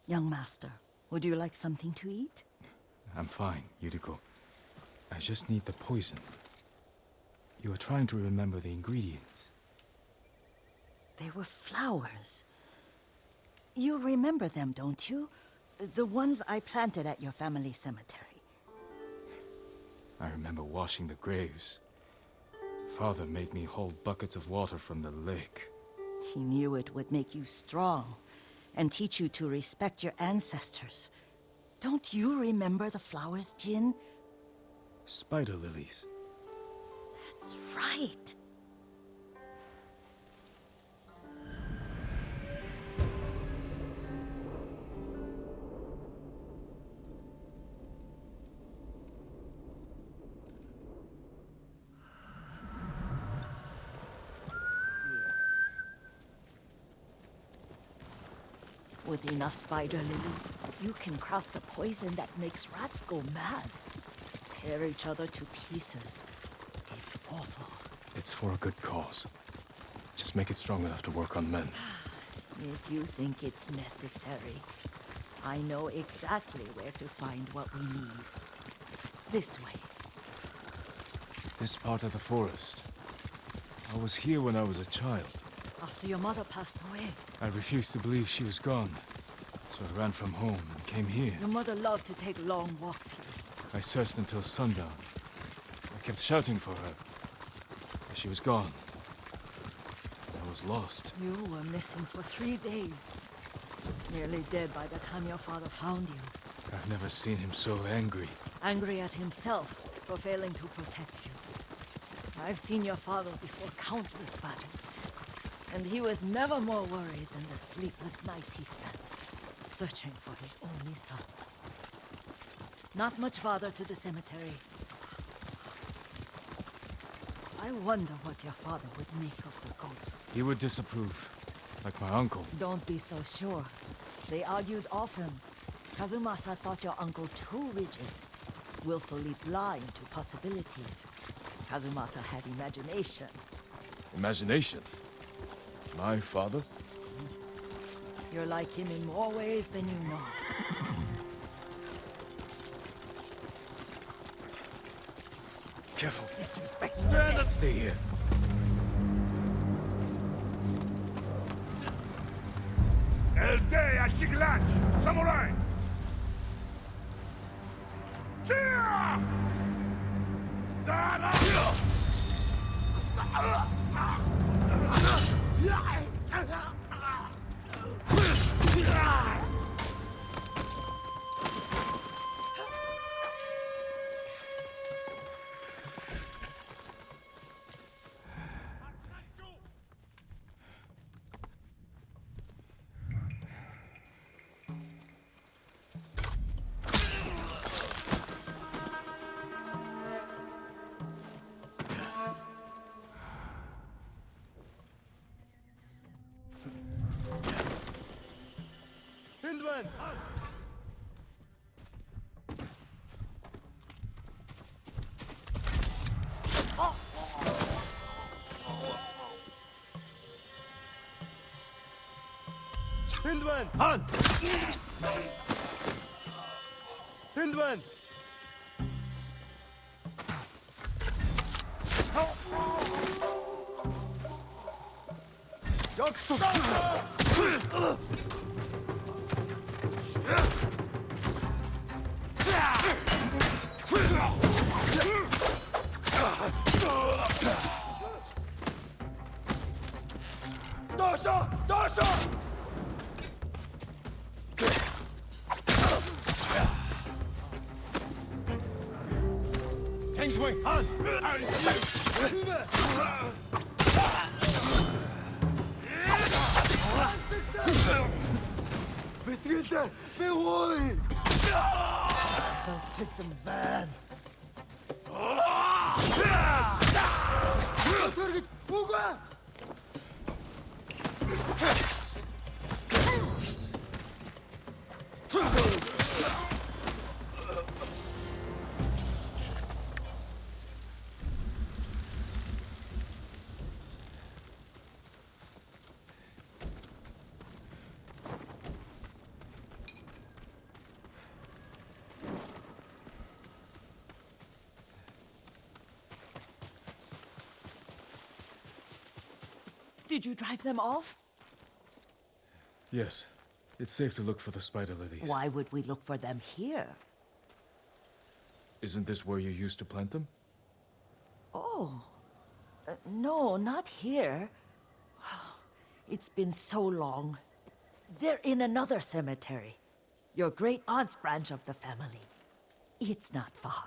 Young master, would you like something to eat? I'm fine, Yuriko. I just need the poison. You are trying to remember the ingredients. They were flowers. You remember them, don't you? The ones I planted at your family cemetery. I remember washing the graves. Father made me hold buckets of water from the lake. He knew it would make you strong and teach you to respect your ancestors. Don't you remember the flowers, Jin? Spider lilies. That's right. With enough spider lilies, you can craft a poison that makes rats go mad. Tear each other to pieces. It's awful. It's for a good cause. Just make it strong enough to work on men. If you think it's necessary, I know exactly where to find what we need. This way. This part of the forest. I was here when I was a child. After your mother passed away. I refused to believe she was gone. So I ran from home and came here. Your mother loved to take long walks here. I searched until sundown. I kept shouting for her. But she was gone. I was lost. You were missing for 3 days. Nearly dead by the time your father found you. I've never seen him so angry. Angry at himself for failing to protect you. I've seen your father before countless battles. And he was never more worried than the sleepless nights he spent searching for his only son. Not much farther to the cemetery. I wonder what your father would make of the ghost. He would disapprove, like my uncle. Don't be so sure. They argued often. Kazumasa thought your uncle too rigid, willfully blind to possibilities. Kazumasa had imagination. Imagination? My father? You're like him in more ways than you know. Careful. Disrespect. Stand up! Stay here. Elde a Shiglach! Samurai! Cheer! Hindman! Hindman! Han! Hindman! Jakstop! Dosha! Dosha! Kingsway! Han! Betrete! Beruhig! Let's take them bad. Uga! Did you drive them off? Yes. It's safe to look for the spider lilies. Why would we look for them here? Isn't this where you used to plant them? Oh. No, not here. It's been so long. They're in another cemetery. Your great-aunt's branch of the family. It's not far.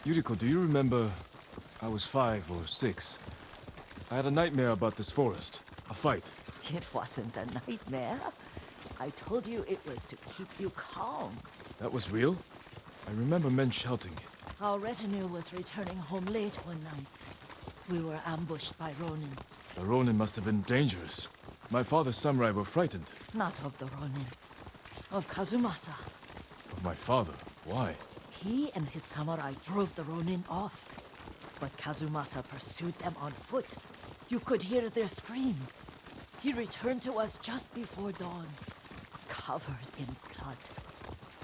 Yuriko, do you remember... I was 5 or 6. I had a nightmare about this forest. A fight. It wasn't a nightmare. I told you it was to keep you calm. That was real? I remember men shouting. Our retinue was returning home late one night. We were ambushed by Ronin. The Ronin must have been dangerous. My father's samurai were frightened. Not of the Ronin. Of Kazumasa. Of my father? Why? He and his samurai drove the Ronin off. But Kazumasa pursued them on foot. You could hear their screams. He returned to us just before dawn, covered in blood.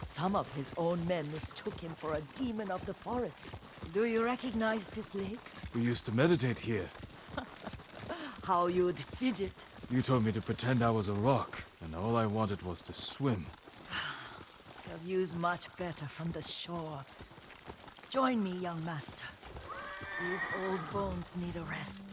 Some of his own men mistook him for a demon of the forest. Do you recognize this lake? We used to meditate here. How you'd fidget. You told me to pretend I was a rock, and all I wanted was to swim. The view's much better from the shore. Join me, young master. These old bones need a rest.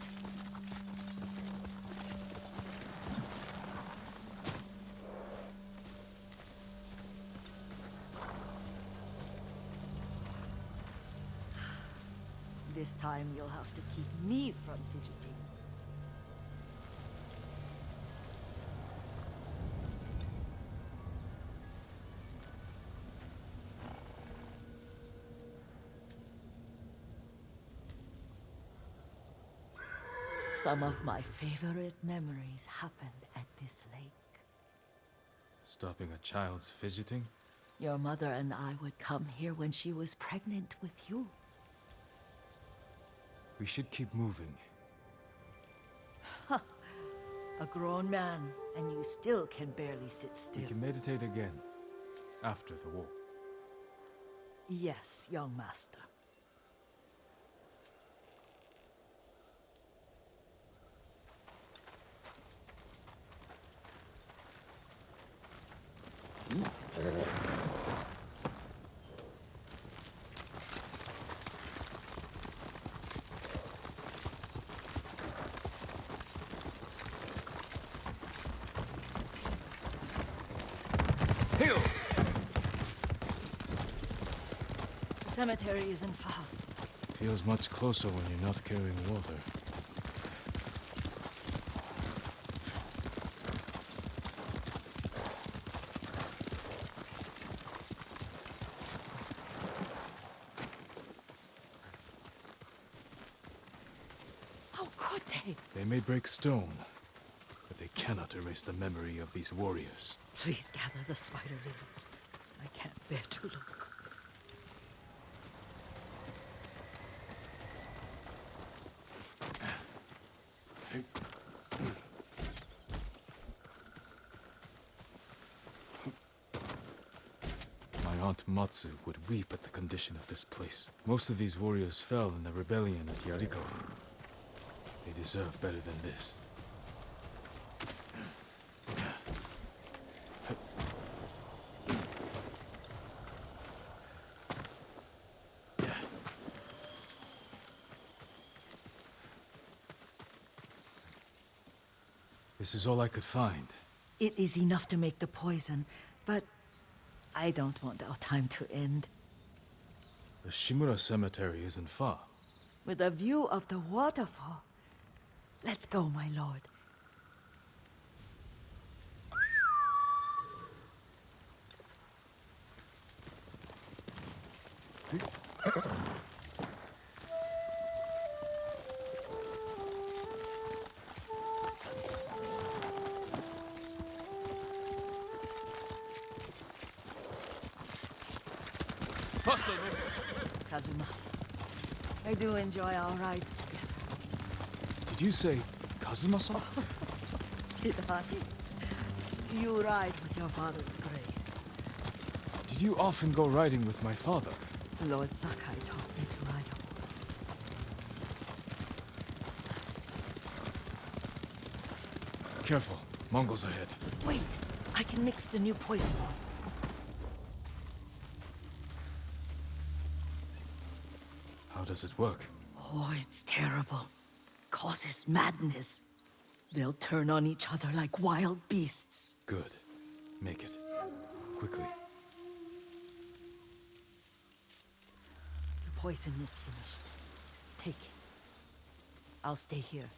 This time you'll have to keep me from fidgeting. Some of my favorite memories happened at this lake. Stopping a child's fidgeting? Your mother and I would come here when she was pregnant with you. We should keep moving. A grown man, and you still can barely sit still. We can meditate again. After the war. Yes, young master. The cemetery isn't far. Feels much closer when you're not carrying water. How could they? They may break stone, but they cannot erase the memory of these warriors. Please gather the spider lilies. I can't bear to look. My aunt Matsu would weep at the condition of this place. Most of these warriors fell in the rebellion at Yarikawa. They deserve better than this. This is all I could find. It is enough to make the poison, but I don't want our time to end. The Shimura Cemetery isn't far. With a view of the waterfall. Let's go, my lord. Kazumasa. I do enjoy our rides together. Did you say Kazuma-san? Did I? You ride with your father's grace. Did you often go riding with my father? Lord Sakai taught me to ride a horse. Careful. Mongols ahead. Wait, I can mix the new poison. How does it work? Oh, it's terrible. Causes madness. They'll turn on each other like wild beasts. Good. Make it. Quickly. The poison is finished. Take it. I'll stay here.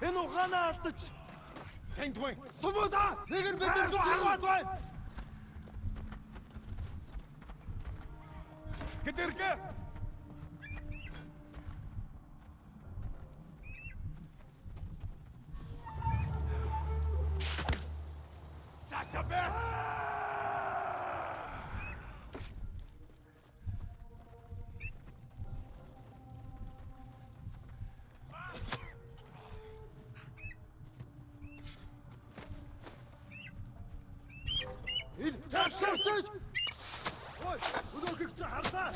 Энэ ухаанаа алдаж танд бай. Сумуудаа нэг нь бидэнд харваад бай. Гэтэргэ. Сасабэ. Ташарч! Ой, өнөөгч харлаа.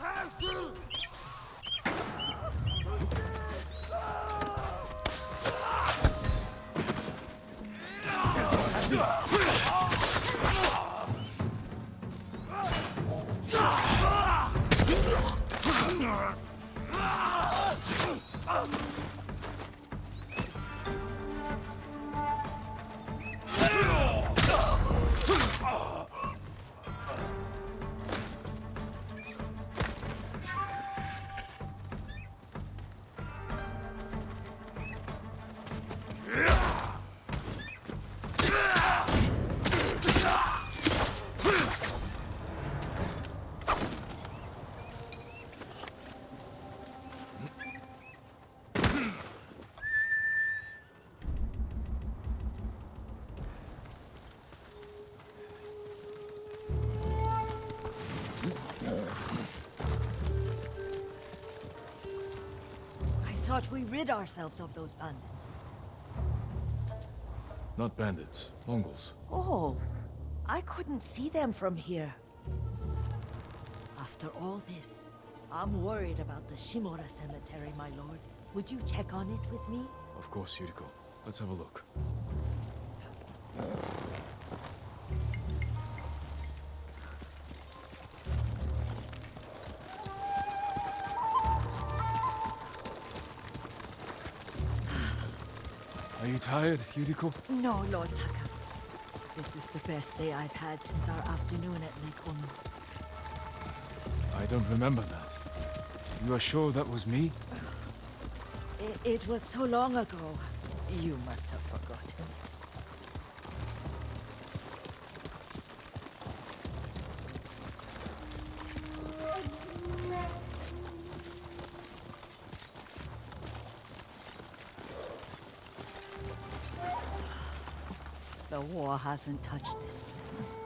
Ташир! Thought we rid ourselves of those bandits. Not bandits. Mongols. Oh, I couldn't see them from here. After all this, I'm worried about the Shimura cemetery, my lord. Would you check on it with me? Of course, Yuriko. Let's have a look. Are you tired, Yuriko? No, Lord Saka. This is the best day I've had since our afternoon at Lake Onu. I don't remember that. You are sure that was me? It was so long ago. You must have forgotten. The war hasn't touched this place.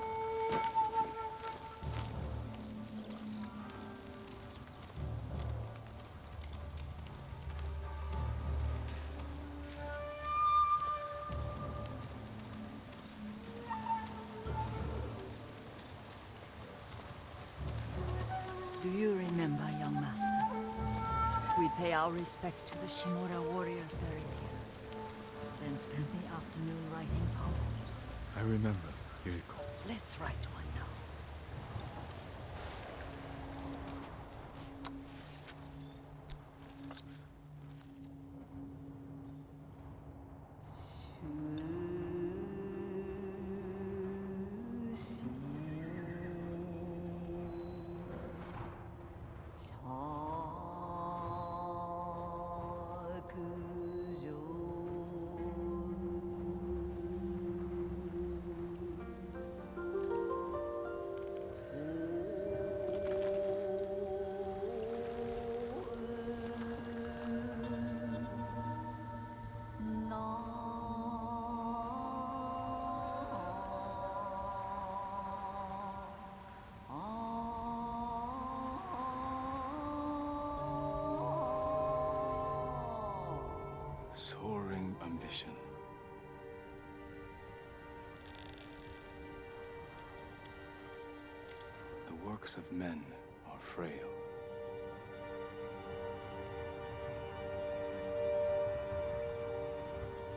Do you remember, young master? We pay our respects to the Shimura warriors buried here, then spend the afternoon writing poems. I remember, Yuriko. Let's write one now. Soaring ambition. The works of men are frail.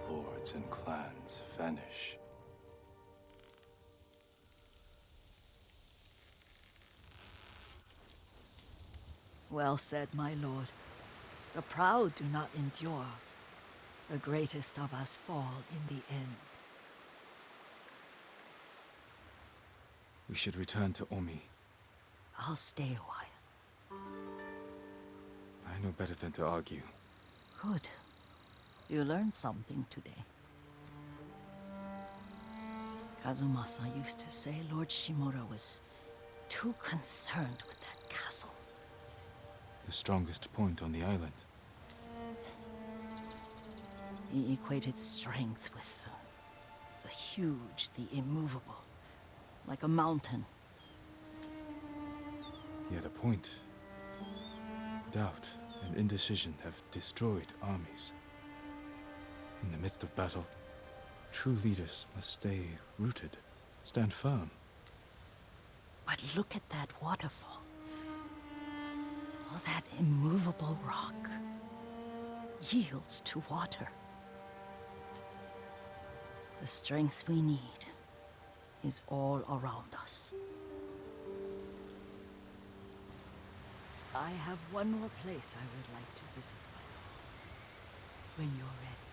Lords and clans vanish. Well said, my lord. The proud do not endure. The greatest of us fall in the end. We should return to Omi. I'll stay a while. I know better than to argue. Good. You learned something today. Kazumasa used to say Lord Shimura was too concerned with that castle. The strongest point on the island. He equated strength with the huge, the immovable, like a mountain. He had a point. Doubt and indecision have destroyed armies. In the midst of battle, true leaders must stay rooted, stand firm. But look at that waterfall. All that immovable rock yields to water. The strength we need is all around us. I have one more place I would like to visit, my lord, when you're ready.